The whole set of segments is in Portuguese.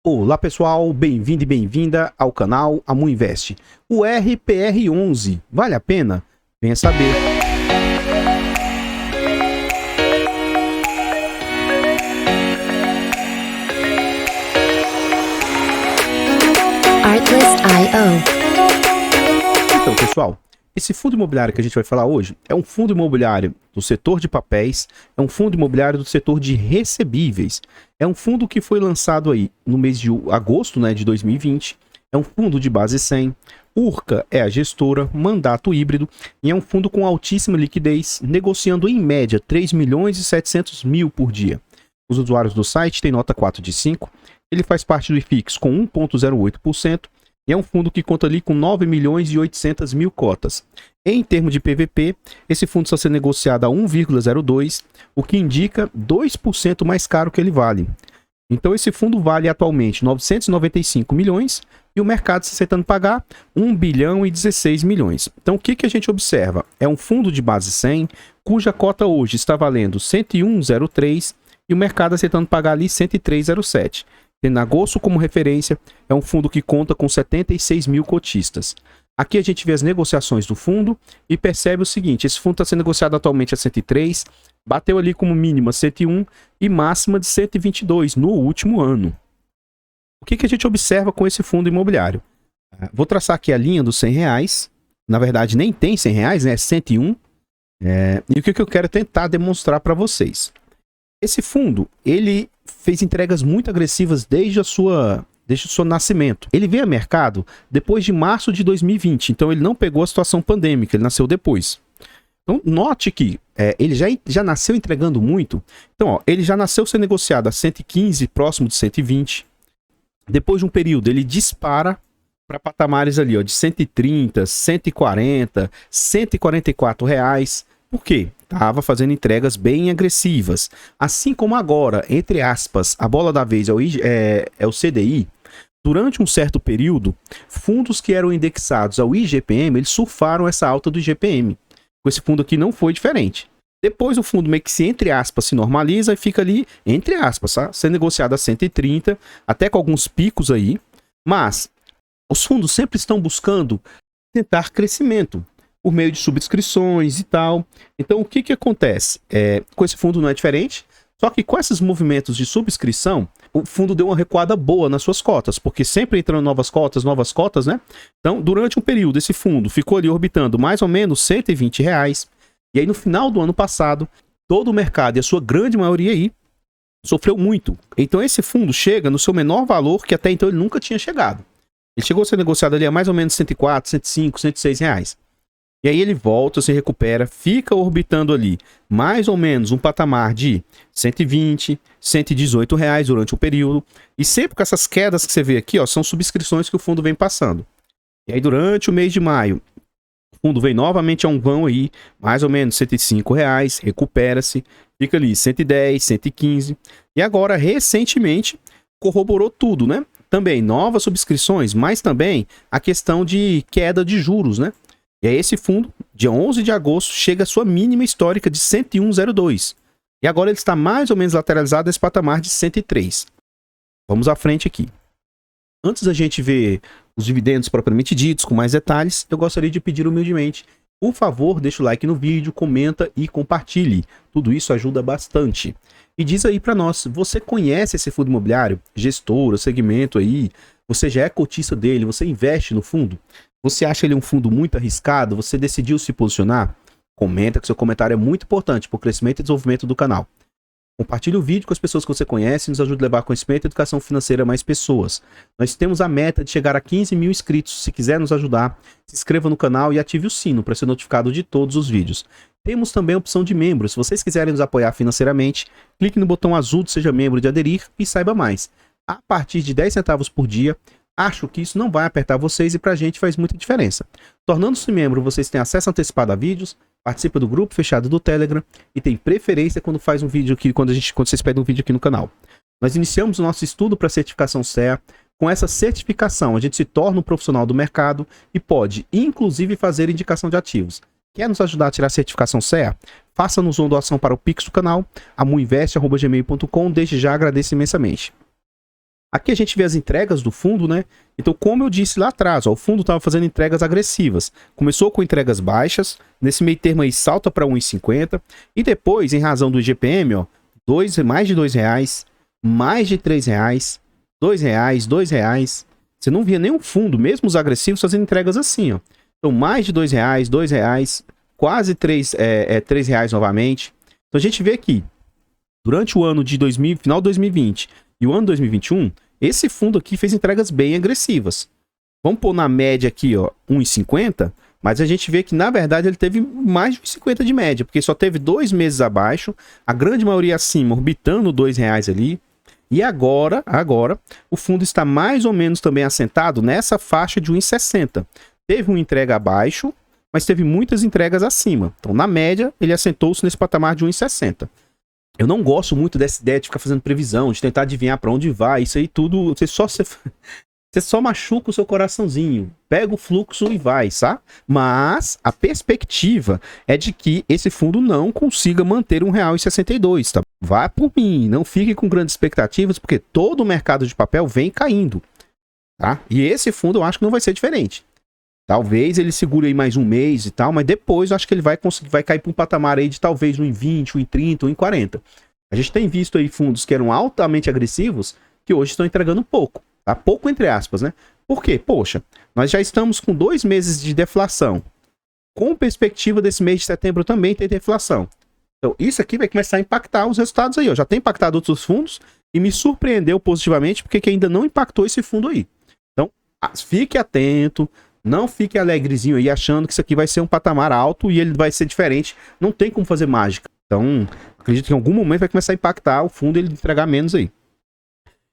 Olá pessoal, bem-vindo e bem-vinda ao canal Amuinvest. O RPR11, vale a pena? Venha saber. Artlist.io. Então pessoal, esse fundo imobiliário que a gente vai falar hoje é um fundo imobiliário do setor de papéis, é um fundo imobiliário do setor de recebíveis. É um fundo que foi lançado aí no mês de agosto, de 2020. É um fundo de base 100. Urca é a gestora, mandato híbrido, e é um fundo com altíssima liquidez, negociando em média 3 milhões e 700 mil por dia. Os usuários do site têm nota 4 de 5. Ele faz parte do IFIX com 1,08%. E é um fundo que conta ali com 9 milhões e 800 mil cotas. Em termos de PVP, esse fundo está sendo negociado a 1,02, o que indica 2% mais caro que ele vale. Então esse fundo vale atualmente 995 milhões e o mercado está aceitando pagar 1 bilhão e 16 milhões. Então o que a gente observa? É um fundo de base 100, cuja cota hoje está valendo 101,03 e o mercado aceitando pagar ali 103,07. Tendo agosto como referência, é um fundo que conta com 76 mil cotistas. Aqui a gente vê as negociações do fundo e percebe o seguinte: esse fundo está sendo negociado atualmente a 103, bateu ali como mínima 101 e máxima de 122 no último ano. O que a gente observa com esse fundo imobiliário? Vou traçar aqui a linha dos R$100, na verdade nem tem R$100, é 101. E o que eu quero tentar demonstrar para vocês? Esse fundo, ele fez entregas muito agressivas desde o seu nascimento. Ele veio ao mercado depois de março de 2020, então ele não pegou a situação pandêmica, ele nasceu depois. Então, note que ele já nasceu entregando muito. Então, ele já nasceu sendo negociado a 115, próximo de 120. Depois de um período, ele dispara para patamares ali, de 130, 140, 144 reais. Por quê? Estava fazendo entregas bem agressivas. Assim como agora, entre aspas, a bola da vez é o CDI. Durante um certo período, fundos que eram indexados ao IGPM, eles surfaram essa alta do IGPM. Com esse fundo aqui não foi diferente. Depois o fundo meio que entre aspas, se normaliza e fica ali, entre aspas, tá? Sendo negociado a 130, até com alguns picos aí. Mas os fundos sempre estão buscando tentar crescimento por meio de subscrições e tal. Então, o que acontece? Com esse fundo não é diferente, só que com esses movimentos de subscrição, o fundo deu uma recuada boa nas suas cotas, porque sempre entrando novas cotas, né? Então, durante um período, esse fundo ficou ali orbitando mais ou menos R$120. E aí, no final do ano passado, todo o mercado, e a sua grande maioria aí, sofreu muito. Então, esse fundo chega no seu menor valor, que até então ele nunca tinha chegado. Ele chegou a ser negociado ali a mais ou menos 104, 105, 106 reais. E aí ele volta, se recupera, fica orbitando ali mais ou menos um patamar de 120, 118 reais durante o período. E sempre com essas quedas que você vê aqui, são subscrições que o fundo vem passando. E aí durante o mês de maio, o fundo vem novamente a um vão aí, mais ou menos 105 reais, recupera-se, fica ali 110, 115. E agora, recentemente, corroborou tudo, né? Também novas subscrições, mas também a questão de queda de juros, né? E aí esse fundo, dia 11 de agosto, chega à sua mínima histórica de 101,02. E agora ele está mais ou menos lateralizado nesse patamar de 103. Vamos à frente aqui. Antes da gente ver os dividendos propriamente ditos, com mais detalhes, eu gostaria de pedir humildemente, por favor, deixa o like no vídeo, comenta e compartilhe. Tudo isso ajuda bastante. E diz aí para nós, você conhece esse fundo imobiliário? Gestor, segmento aí? Você já é cotista dele? Você investe no fundo? Você acha ele um fundo muito arriscado? Você decidiu se posicionar? Comenta, que seu comentário é muito importante para o crescimento e desenvolvimento do canal. Compartilhe o vídeo com as pessoas que você conhece e nos ajude a levar conhecimento e educação financeira a mais pessoas. Nós temos a meta de chegar a 15 mil inscritos. Se quiser nos ajudar, se inscreva no canal e ative o sino para ser notificado de todos os vídeos. Temos também a opção de membros. Se vocês quiserem nos apoiar financeiramente, clique no botão azul de Seja Membro de Aderir e saiba mais. A partir de 10 centavos por dia, acho que isso não vai apertar vocês e pra gente faz muita diferença. Tornando-se membro, vocês têm acesso antecipado a vídeos, participa do grupo fechado do Telegram e tem preferência quando faz um vídeo aqui, quando vocês pedem um vídeo aqui no canal. Nós iniciamos o nosso estudo para certificação CEA. Com essa certificação, a gente se torna um profissional do mercado e pode, inclusive, fazer indicação de ativos. Quer nos ajudar a tirar a certificação CEA? Faça-nos uma doação para o Pix do canal, amuinvest@gmail.com. Desde já agradeço imensamente. Aqui a gente vê as entregas do fundo, né? Então, como eu disse lá atrás, ó, o fundo estava fazendo entregas agressivas. Começou com entregas baixas, nesse meio termo aí salta para 1,50 e depois, em razão do IGPM, ó, mais de R$2, mais de R$3, R$2, R$2. Você não via nenhum fundo, mesmo os agressivos, fazendo entregas assim, ó. Então, mais de R$2, R$2, quase R$3 novamente. Então, a gente vê aqui, durante o ano de final de 2020 e o ano 2021, esse fundo aqui fez entregas bem agressivas. Vamos pôr na média aqui, ó, 1,50, mas a gente vê que, na verdade, ele teve mais de 1,50 de média, porque só teve 2 meses abaixo, a grande maioria acima, orbitando R$2 ali. E agora, o fundo está mais ou menos também assentado nessa faixa de 1,60. Teve uma entrega abaixo, mas teve muitas entregas acima. Então, na média, ele assentou-se nesse patamar de 1,60. Eu não gosto muito dessa ideia de ficar fazendo previsão, de tentar adivinhar para onde vai. Isso aí tudo, você só machuca o seu coraçãozinho. Pega o fluxo e vai, sabe? Mas a perspectiva é de que esse fundo não consiga manter R$1,62, tá? Vá por mim, não fique com grandes expectativas, porque todo o mercado de papel vem caindo, tá? E esse fundo eu acho que não vai ser diferente. Talvez ele segure aí mais um mês e tal, mas depois eu acho que ele vai cair para um patamar aí de talvez 1,20, 1,30, 1,40. A gente tem visto aí fundos que eram altamente agressivos, que hoje estão entregando pouco, tá? Pouco entre aspas, né? Por quê? Poxa, nós já estamos com 2 meses de deflação. Com perspectiva desse mês de setembro também ter deflação. Então isso aqui vai começar a impactar os resultados aí, ó. Já tem impactado outros fundos e me surpreendeu positivamente porque que ainda não impactou esse fundo aí. Então, fique atento. Não fique alegrezinho aí achando que isso aqui vai ser um patamar alto e ele vai ser diferente. Não tem como fazer mágica. Então, acredito que em algum momento vai começar a impactar o fundo e ele entregar menos aí.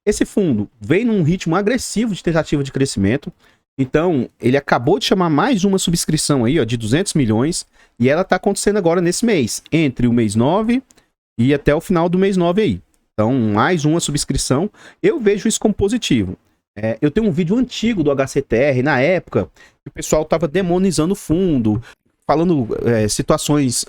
Esse fundo vem num ritmo agressivo de tentativa de crescimento. Então, ele acabou de chamar mais uma subscrição aí, ó, de 200 milhões. E ela está acontecendo agora nesse mês. Entre o mês 9 e até o final do mês 9 aí. Então, mais uma subscrição. Eu vejo isso como positivo. Eu tenho um vídeo antigo do HCTR, na época, que o pessoal estava demonizando o fundo, falando situações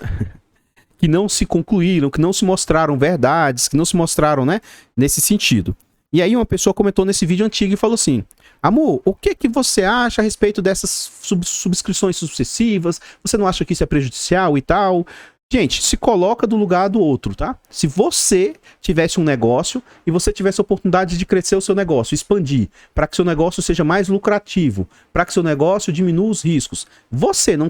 que não se concluíram, que não se mostraram verdades, que não se mostraram, né, nesse sentido. E aí uma pessoa comentou nesse vídeo antigo e falou assim: amor, o que você acha a respeito dessas subscrições sucessivas? Você não acha que isso é prejudicial e tal? Gente, se coloca do lugar do outro, tá? Se você tivesse um negócio e você tivesse a oportunidade de crescer o seu negócio, expandir, para que seu negócio seja mais lucrativo, para que seu negócio diminua os riscos, você não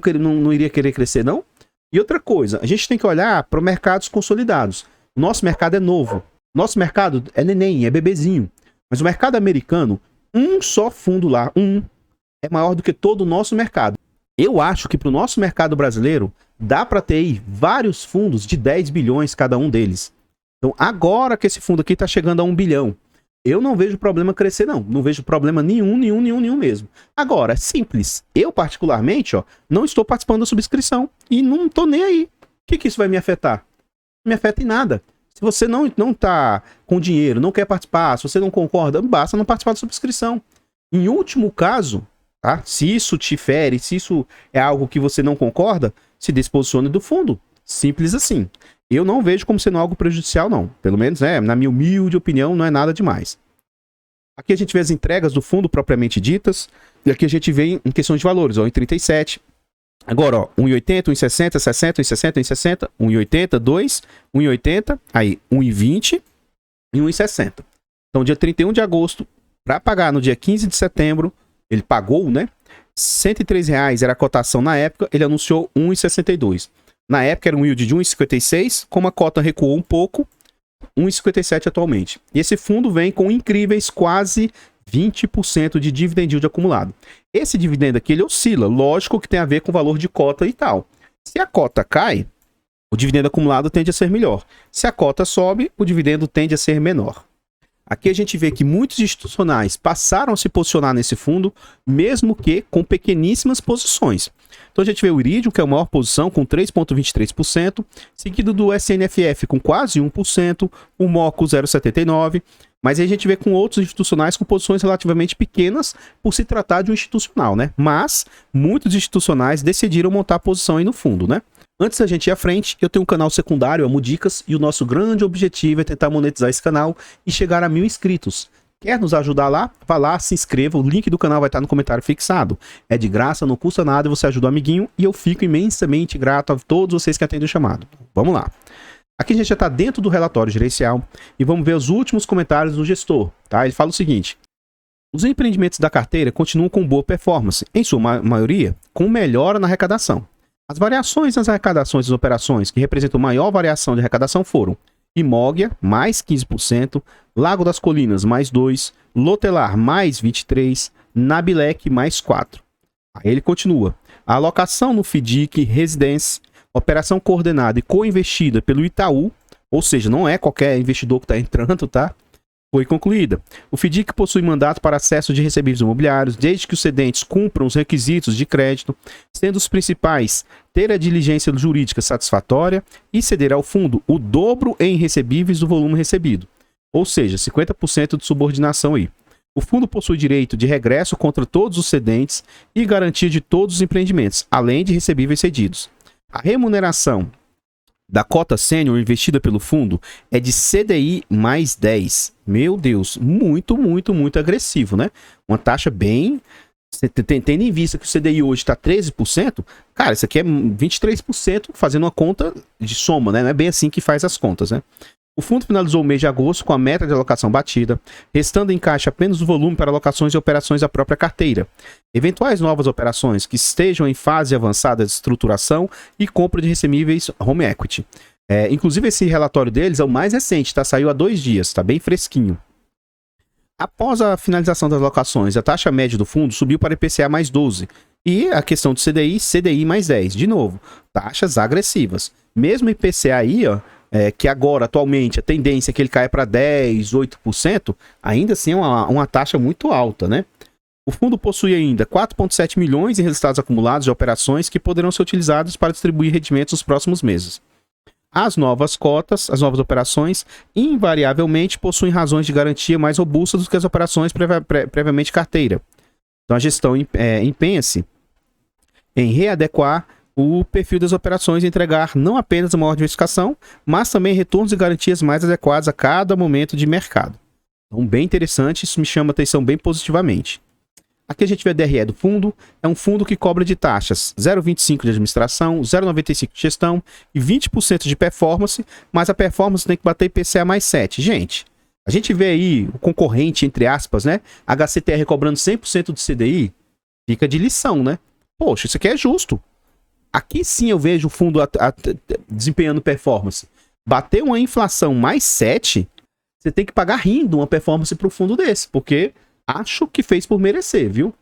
iria querer crescer, não? E outra coisa, a gente tem que olhar para mercados consolidados. O nosso mercado é novo. Nosso mercado é neném, é bebezinho. Mas o mercado americano, um só fundo lá, é maior do que todo o nosso mercado. Eu acho que para o nosso mercado brasileiro, dá para ter aí vários fundos de 10 bilhões cada um deles. Então, agora que esse fundo aqui está chegando a 1 bilhão, eu não vejo problema crescer, não. Não vejo problema nenhum mesmo. Agora, é simples. Eu, particularmente, ó, não estou participando da subscrição e não estou nem aí. O que isso vai me afetar? Não me afeta em nada. Se você não está com dinheiro, não quer participar, se você não concorda, basta não participar da subscrição. Em último caso, tá? Se isso te fere, se isso é algo que você não concorda, se desposicione do fundo. Simples assim. Eu não vejo como sendo algo prejudicial, não. Pelo menos, na minha humilde opinião, não é nada demais. Aqui a gente vê as entregas do fundo propriamente ditas. E aqui a gente vê em questão de valores, ó, em 37. Agora, ó, 1,80, 1,60, 60, 1,60, 1,60, 1,80, 2, 1,80, aí 1,20 e 1,60. Então, dia 31 de agosto, para pagar no dia 15 de setembro, ele pagou, né? R$103 era a cotação na época, ele anunciou 1,62. Na época era um yield de 1,56, como a cota recuou um pouco, 1,57 atualmente. E esse fundo vem com incríveis quase 20% de dividend yield acumulado. Esse dividendo aqui, ele oscila, lógico que tem a ver com o valor de cota e tal. Se a cota cai, o dividendo acumulado tende a ser melhor. Se a cota sobe, o dividendo tende a ser menor. Aqui a gente vê que muitos institucionais passaram a se posicionar nesse fundo, mesmo que com pequeníssimas posições. Então a gente vê o Iridium, que é a maior posição, com 3,23%, seguido do SNFF com quase 1%, o MOCO 0,79%, mas aí a gente vê com outros institucionais com posições relativamente pequenas, por se tratar de um institucional, né? Mas muitos institucionais decidiram montar posição aí no fundo, né? Antes da gente ir à frente, eu tenho um canal secundário, Amo Dicas, e o nosso grande objetivo é tentar monetizar esse canal e chegar a 1000 inscritos. Quer nos ajudar lá? Vá lá, se inscreva, o link do canal vai estar no comentário fixado. É de graça, não custa nada, você ajuda o amiguinho e eu fico imensamente grato a todos vocês que atendem o chamado. Vamos lá. Aqui a gente já está dentro do relatório gerencial e vamos ver os últimos comentários do gestor. Tá? Ele fala o seguinte: os empreendimentos da carteira continuam com boa performance, em sua maioria com melhora na arrecadação. As variações nas arrecadações das operações que representam maior variação de arrecadação foram Imógia, mais 15%, Lago das Colinas, mais 2%, Lotelar, mais 23%, Nabilec, mais 4%. Aí ele continua. A alocação no FDIC Residência, operação coordenada e co-investida pelo Itaú, ou seja, não é qualquer investidor que está entrando, tá? Foi concluída. O FDIC possui mandato para acesso de recebíveis imobiliários, desde que os cedentes cumpram os requisitos de crédito, sendo os principais ter a diligência jurídica satisfatória e ceder ao fundo o dobro em recebíveis do volume recebido, ou seja, 50% de subordinação aí. O fundo possui direito de regresso contra todos os cedentes e garantia de todos os empreendimentos, além de recebíveis cedidos. A remuneração da cota sênior investida pelo fundo é de CDI mais 10. Meu Deus, muito agressivo, né? Uma taxa bem... Tendo em vista que o CDI hoje está 13%, cara, isso aqui é 23% fazendo uma conta de soma, né? Não é bem assim que faz as contas, né? O fundo finalizou o mês de agosto com a meta de alocação batida, restando em caixa apenas o volume para alocações e operações da própria carteira. Eventuais novas operações que estejam em fase avançada de estruturação e compra de recebíveis home equity. Inclusive esse relatório deles é o mais recente, tá? Saiu há 2 dias, tá bem fresquinho. Após a finalização das alocações, a taxa média do fundo subiu para IPCA mais 12. E a questão do CDI, CDI mais 10. De novo, taxas agressivas. Mesmo IPCA aí, ó, que agora, atualmente, a tendência é que ele caia para 10%, 8%, ainda assim é uma taxa muito alta, né? O fundo possui ainda 4,7 milhões em resultados acumulados de operações que poderão ser utilizados para distribuir rendimentos nos próximos meses. As novas cotas, as novas operações, invariavelmente possuem razões de garantia mais robustas do que as operações previamente carteira. Então a gestão empenha-se em readequar o perfil das operações e entregar não apenas uma maior diversificação, mas também retornos e garantias mais adequados a cada momento de mercado. Então, bem interessante, isso me chama a atenção bem positivamente. Aqui a gente vê a DRE do fundo, é um fundo que cobra de taxas 0,25% de administração, 0,95% de gestão e 20% de performance, mas a performance tem que bater IPCA mais 7%. Gente, a gente vê aí o concorrente, entre aspas, né? HCTR cobrando 100% do CDI, fica de lição, né? Poxa, isso aqui é justo. Aqui sim eu vejo o fundo desempenhando performance. Bater uma inflação mais 7%, você tem que pagar rindo uma performance para o fundo desse, porque acho que fez por merecer, viu?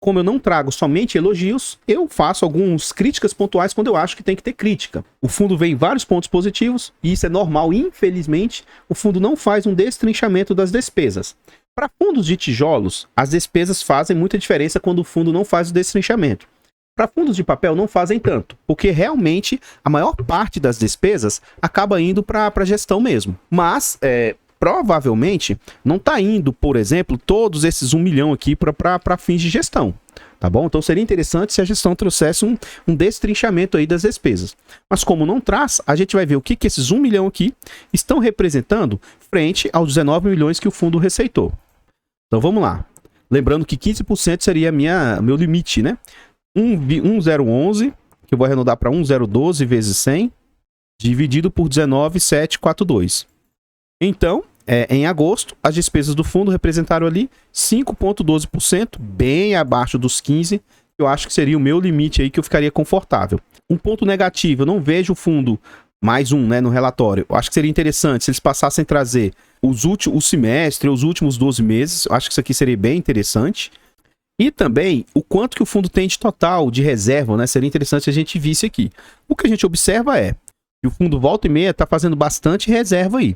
Como eu não trago somente elogios, eu faço algumas críticas pontuais quando eu acho que tem que ter crítica. O fundo vê em vários pontos positivos, e isso é normal, infelizmente, o fundo não faz um destrinchamento das despesas. Para fundos de tijolos, as despesas fazem muita diferença quando o fundo não faz o destrinchamento. Para fundos de papel não fazem tanto, porque realmente a maior parte das despesas acaba indo para a gestão mesmo. Mas, provavelmente, não está indo, por exemplo, todos esses 1 milhão aqui para fins de gestão, tá bom? Então seria interessante se a gestão trouxesse um destrinchamento aí das despesas. Mas como não traz, a gente vai ver o que esses 1 milhão aqui estão representando frente aos 19 milhões que o fundo receitou. Então vamos lá. Lembrando que 15% seria meu limite, né? 1,011, que eu vou arredondar para 1,012 vezes 100, dividido por 19,742. Então, em agosto, as despesas do fundo representaram ali 5,12%, bem abaixo dos 15%, eu acho que seria o meu limite aí que eu ficaria confortável. Um ponto negativo, eu não vejo o fundo, mais um, né, no relatório. Eu acho que seria interessante se eles passassem a trazer o semestre, os últimos 12 meses, eu acho que isso aqui seria bem interessante. E também o quanto que o fundo tem de total de reserva, né? Seria interessante se a gente visse aqui. O que a gente observa é que o fundo volta e meia está fazendo bastante reserva aí.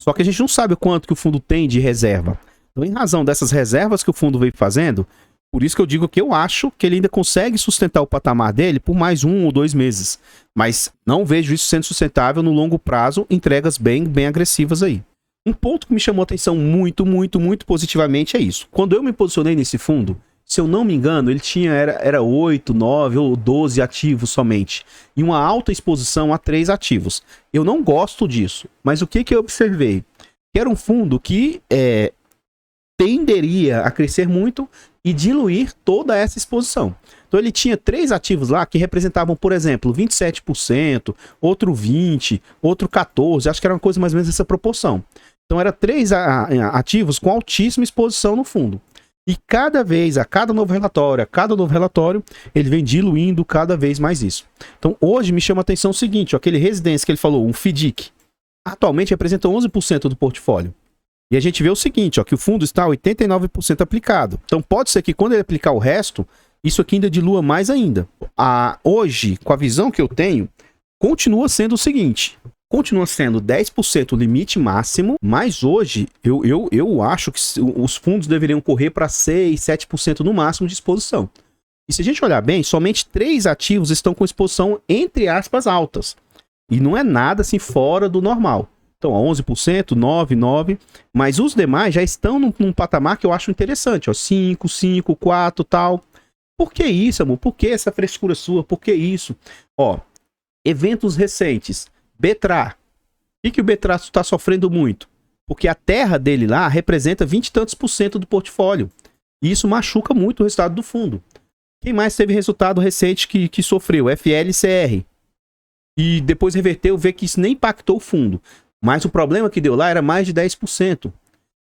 Só que a gente não sabe o quanto que o fundo tem de reserva. Então, em razão dessas reservas que o fundo veio fazendo, por isso que eu digo que eu acho que ele ainda consegue sustentar o patamar dele por mais 1 ou 2 meses. Mas não vejo isso sendo sustentável no longo prazo, entregas bem agressivas aí. Um ponto que me chamou a atenção muito positivamente é isso. Quando eu me posicionei nesse fundo, se eu não me engano, ele era 8, 9 ou 12 ativos somente. E uma alta exposição a 3 ativos. Eu não gosto disso. Mas o que eu observei? Que era um fundo que tenderia a crescer muito e diluir toda essa exposição. Então ele tinha 3 ativos lá que representavam, por exemplo, 27%, outro 20%, outro 14%, acho que era uma coisa mais ou menos essa proporção. Então eram 3 ativos com altíssima exposição no fundo. E cada vez, a cada novo relatório, ele vem diluindo cada vez mais isso. Então hoje me chama a atenção o seguinte, ó, aquele residência que ele falou, um FDIC, atualmente representa 11% do portfólio. E a gente vê o seguinte, ó, que o fundo está 89% aplicado. Então pode ser que quando ele aplicar o resto, isso aqui ainda dilua mais ainda. Hoje, com a visão que eu tenho, continua sendo o seguinte, continua sendo 10% o limite máximo, mas hoje eu acho que os fundos deveriam correr para 6%, 7% no máximo de exposição. E se a gente olhar bem, somente 3 ativos estão com exposição, entre aspas, altas. E não é nada assim fora do normal. Então, 11%, 9%, mas os demais já estão num patamar que eu acho interessante, ó, 5, 5, 4, tal. Por que isso, amor? Por que essa frescura sua? Por que isso? Ó, eventos recentes. Betra. O que o Betra está sofrendo muito? Porque a terra dele lá representa 20 e tantos % do portfólio. E isso machuca muito o resultado do fundo. Quem mais teve resultado recente que sofreu? FLCR. E depois reverteu, vê que isso nem impactou o fundo. Mas o problema que deu lá era mais de 10%.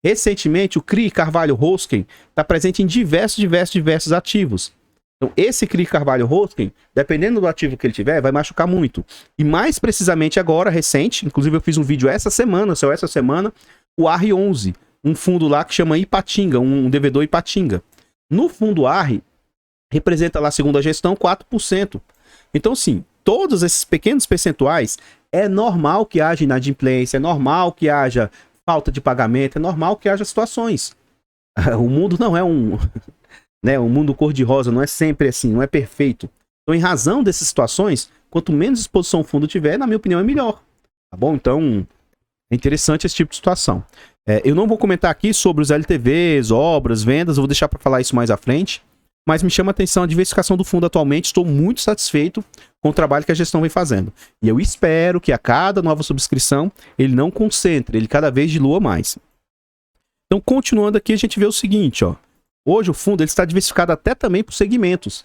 Recentemente, o CRI Carvalho Hosken está presente em diversos ativos. Então, esse CRI Carvalho Hosken, dependendo do ativo que ele tiver, vai machucar muito. E mais precisamente agora, recente, inclusive eu fiz um vídeo essa semana, o AR11, um fundo lá que chama Ipatinga, um devedor Ipatinga. No fundo AR, representa lá, segundo a gestão, 4%. Então, sim, todos esses pequenos percentuais, é normal que haja inadimplência, é normal que haja falta de pagamento, é normal que haja situações. O mundo não é um mundo cor-de-rosa, não é sempre assim, não é perfeito. Então, em razão dessas situações, quanto menos exposição o fundo tiver, na minha opinião, é melhor. Tá bom? Então, é interessante esse tipo de situação. Eu não vou comentar aqui sobre os LTVs, obras, vendas, eu vou deixar para falar isso mais à frente. Mas me chama a atenção a diversificação do fundo atualmente. Estou muito satisfeito com o trabalho que a gestão vem fazendo. E eu espero que a cada nova subscrição ele não concentre, ele cada vez dilua mais. Então, continuando aqui, a gente vê o seguinte, ó. Hoje o fundo ele está diversificado até também por segmentos.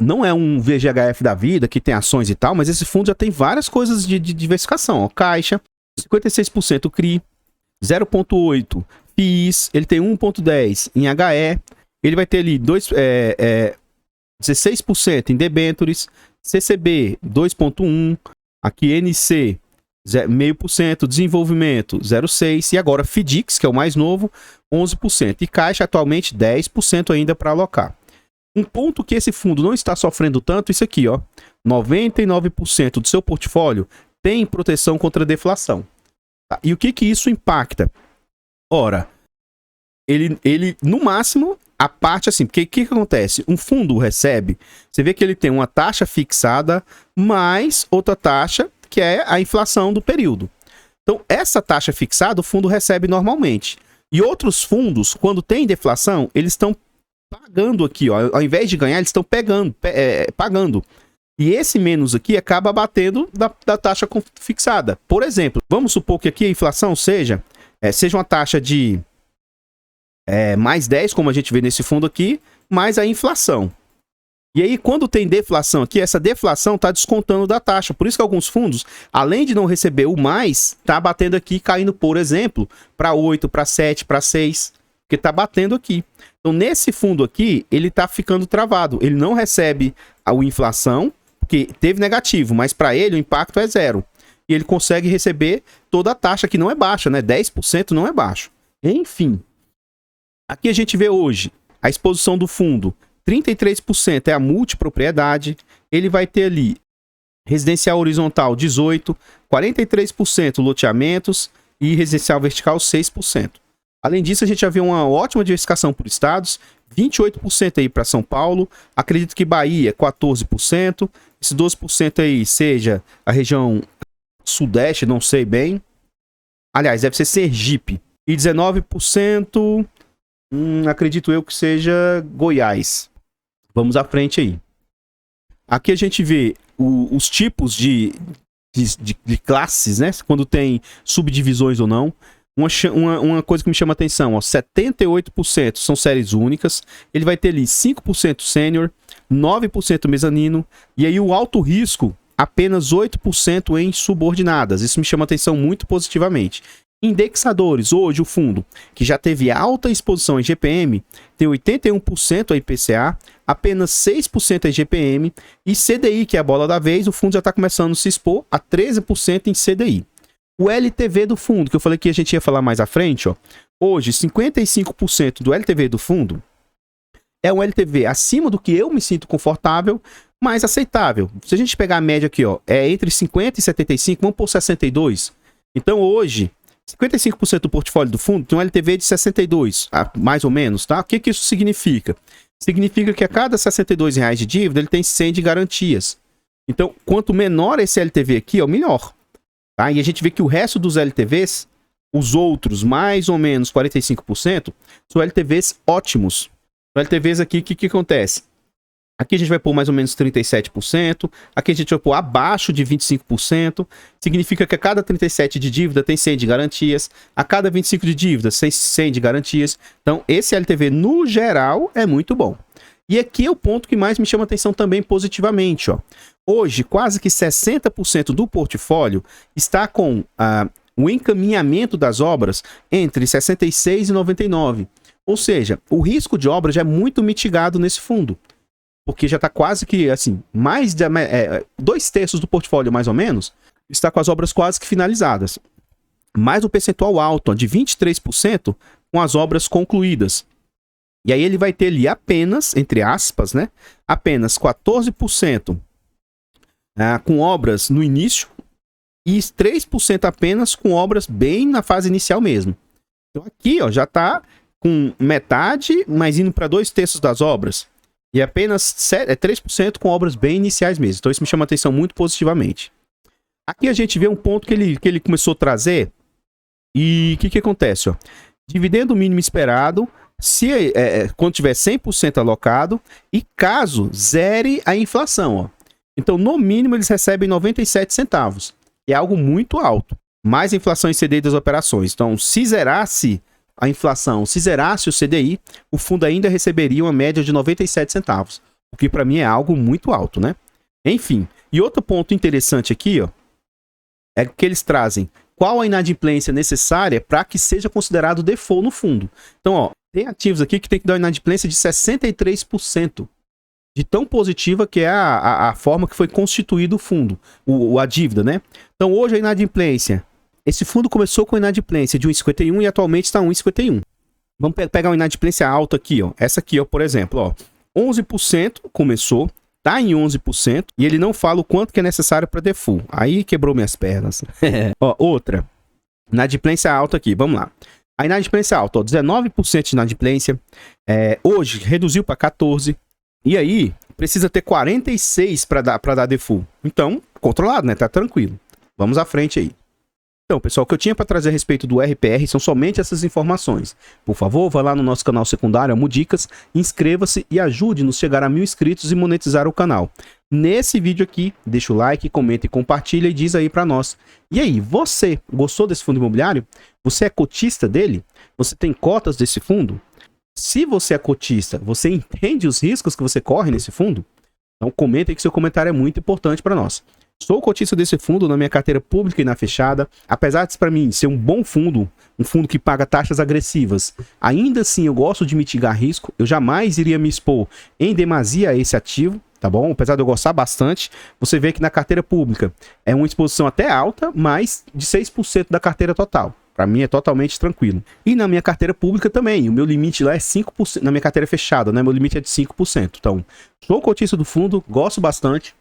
Não é um VGHF da vida que tem ações e tal, mas esse fundo já tem várias coisas de diversificação. Ó. Caixa, 56% CRI, 0,8% FIIs, ele tem 1,10% em HE, ele vai ter ali 16% em debentures, CCB 2,1%, aqui NC 0,5%, desenvolvimento 0,6% e agora FDICs, que é o mais novo, 11%. E Caixa atualmente 10% ainda para alocar. Um ponto que esse fundo não está sofrendo tanto, isso aqui, ó, 99% do seu portfólio tem proteção contra deflação. Tá? E o que isso impacta? Ora, ele no máximo, a parte assim, porque o que acontece? Um fundo recebe, você vê que ele tem uma taxa fixada mais outra taxa, que é a inflação do período. Então, essa taxa fixada o fundo recebe normalmente. E outros fundos, quando tem deflação, eles estão pagando aqui, ó, ao invés de ganhar, eles estão pagando. E esse menos aqui acaba batendo da taxa fixada. Por exemplo, vamos supor que aqui a inflação seja uma taxa de mais 10, como a gente vê nesse fundo aqui, mais a inflação. E aí, quando tem deflação aqui, essa deflação está descontando da taxa. Por isso que alguns fundos, além de não receber o mais, está batendo aqui, caindo, por exemplo, para 8, para 7, para 6, porque está batendo aqui. Então, nesse fundo aqui, ele está ficando travado. Ele não recebe a inflação, porque teve negativo, mas para ele o impacto é 0. E ele consegue receber toda a taxa, que não é baixa, né? 10% não é baixo. Enfim, aqui a gente vê hoje a exposição do fundo. 33% é a multipropriedade, ele vai ter ali residencial horizontal 18%, 43% loteamentos e residencial vertical 6%. Além disso, a gente já vê uma ótima diversificação por estados, 28% aí para São Paulo, acredito que Bahia 14%, esse 12% aí seja a região sudeste, não sei bem. Aliás, deve ser Sergipe. E 19%, acredito eu que seja Goiás. Vamos à frente aí. Aqui a gente vê os tipos de classes, né? Quando tem subdivisões ou não. Uma coisa que me chama a atenção, ó, 78% são séries únicas, ele vai ter ali 5% sênior, 9% mezanino, e aí o alto risco, apenas 8% em subordinadas. Isso me chama a atenção muito positivamente. Indexadores, hoje o fundo, que já teve alta exposição em GPM, tem 81% a IPCA, apenas 6% em GPM, e CDI, que é a bola da vez, o fundo já está começando a se expor a 13% em CDI. O LTV do fundo, que eu falei que a gente ia falar mais à frente, ó, hoje 55% do LTV do fundo é um LTV acima do que eu me sinto confortável, mas aceitável. Se a gente pegar a média aqui, ó, é entre 50 e 75, vamos por 62. Então hoje, 55% do portfólio do fundo tem um LTV de 62, mais ou menos, tá? O que isso significa? Significa que a cada R$62 de dívida, ele tem 100 de garantias. Então, quanto menor esse LTV aqui, ó, melhor. Tá? E a gente vê que o resto dos LTVs, os outros mais ou menos 45%, são LTVs ótimos. São LTVs aqui, o que acontece? Aqui a gente vai pôr mais ou menos 37%, aqui a gente vai pôr abaixo de 25%, significa que a cada 37 de dívida tem 100 de garantias, a cada 25 de dívida tem 100 de garantias. Então, esse LTV, no geral, é muito bom. E aqui é o ponto que mais me chama a atenção também positivamente, ó. Hoje, quase que 60% do portfólio está com o encaminhamento das obras entre 66 e 99. Ou seja, o risco de obra já é muito mitigado nesse fundo. Porque já está quase que, assim, mais de 2/3 do portfólio, mais ou menos, está com as obras quase que finalizadas. Mais um percentual alto, ó, de 23% com as obras concluídas. E aí ele vai ter ali apenas, entre aspas, né, apenas 14% com obras no início e 3% apenas com obras bem na fase inicial mesmo. Então aqui, ó, já está com metade, mas indo para 2/3 das obras. E apenas 3% com obras bem iniciais mesmo. Então isso me chama a atenção muito positivamente. Aqui a gente vê um ponto que ele começou a trazer. E o que acontece? Ó? Dividendo mínimo esperado, quando tiver 100% alocado, e caso zere a inflação. Ó. Então, no mínimo, eles recebem 97 centavos. É algo muito alto. Mais a inflação em CDI das operações. Então, se zerasse a inflação, se zerasse o CDI, o fundo ainda receberia uma média de 97 centavos. O que para mim é algo muito alto, né? Enfim, e outro ponto interessante aqui, ó, é que eles trazem qual a inadimplência necessária para que seja considerado default no fundo. Então, ó, tem ativos aqui que tem que dar uma inadimplência de 63%. De tão positiva que é a forma que foi constituído o fundo, a dívida, né? Então, hoje a inadimplência, esse fundo começou com inadimplência de 1,51 e atualmente está 1,51. Vamos pegar uma inadimplência alta aqui, ó. Essa aqui, ó, por exemplo, ó, 11% começou, tá em 11% e ele não fala o quanto que é necessário para default. Aí quebrou minhas pernas. Ó, outra, inadimplência alta aqui, vamos lá. A inadimplência alta, ó, 19% de inadimplência, hoje reduziu para 14%. E aí, precisa ter 46 para dar default. Então, controlado, né? Tá tranquilo. Vamos à frente aí. Então, pessoal, o que eu tinha para trazer a respeito do RPR são somente essas informações. Por favor, vá lá no nosso canal secundário, Amo Dicas, inscreva-se e ajude-nos a chegar a 1000 inscritos e monetizar o canal. Nesse vídeo aqui, deixa o like, comenta e compartilha e diz aí para nós. E aí, você gostou desse fundo imobiliário? Você é cotista dele? Você tem cotas desse fundo? Se você é cotista, você entende os riscos que você corre nesse fundo? Então comenta aí que seu comentário é muito importante para nós. Sou cotista desse fundo na minha carteira pública e na fechada. Apesar de para mim ser um bom fundo, um fundo que paga taxas agressivas, ainda assim eu gosto de mitigar risco. Eu jamais iria me expor em demasia a esse ativo, tá bom? Apesar de eu gostar bastante, você vê que na carteira pública é uma exposição até alta, mas de 6% da carteira total. Para mim é totalmente tranquilo. E na minha carteira pública também, o meu limite lá é 5%. Na minha carteira fechada, né? Meu limite é de 5%. Então, sou cotista do fundo, gosto bastante.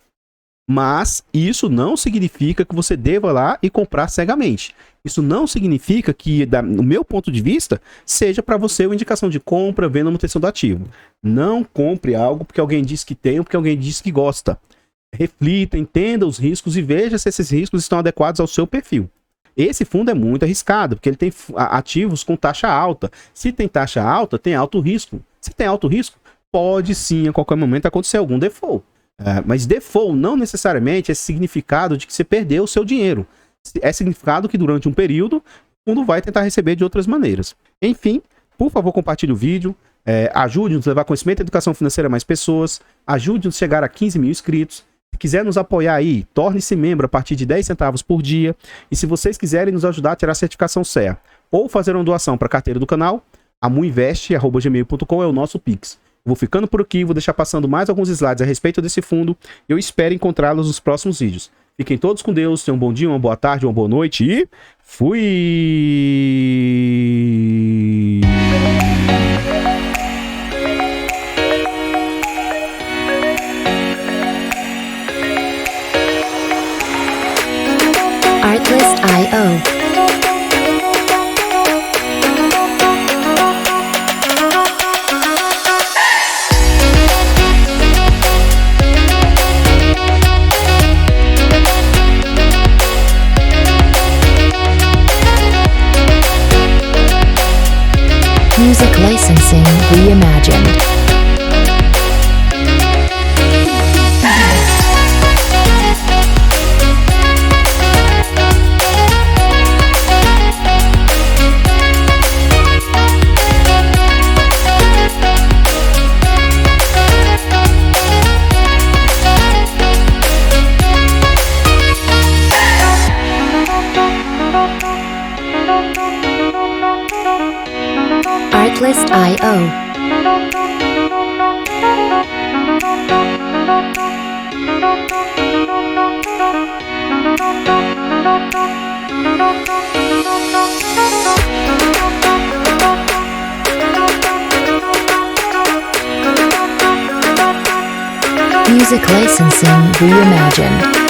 Mas isso não significa que você deva lá e comprar cegamente. Isso não significa que, no meu ponto de vista, seja para você uma indicação de compra, venda ou manutenção do ativo. Não compre algo porque alguém disse que tem ou porque alguém disse que gosta. Reflita, entenda os riscos e veja se esses riscos estão adequados ao seu perfil. Esse fundo é muito arriscado, porque ele tem ativos com taxa alta. Se tem taxa alta, tem alto risco. Se tem alto risco, pode sim, a qualquer momento, acontecer algum default. Mas default não necessariamente é significado de que você perdeu o seu dinheiro. É significado que durante um período fundo vai tentar receber de outras maneiras. Enfim, por favor, compartilhe o vídeo, ajude-nos a levar conhecimento e educação financeira a mais pessoas, ajude-nos a chegar a 15 mil inscritos. Se quiser nos apoiar aí, torne-se membro a partir de 10 centavos por dia. E se vocês quiserem nos ajudar a tirar a certificação CEA ou fazer uma doação para a carteira do canal, amuinvest@gmail.com é o nosso Pix. Vou ficando por aqui, vou deixar passando mais alguns slides a respeito desse fundo. Eu espero encontrá-los nos próximos vídeos. Fiquem todos com Deus, tenham um bom dia, uma boa tarde, uma boa noite e fui! Artlist.io. Music licensing reimagined. Artlist.io. Music licensing reimagined.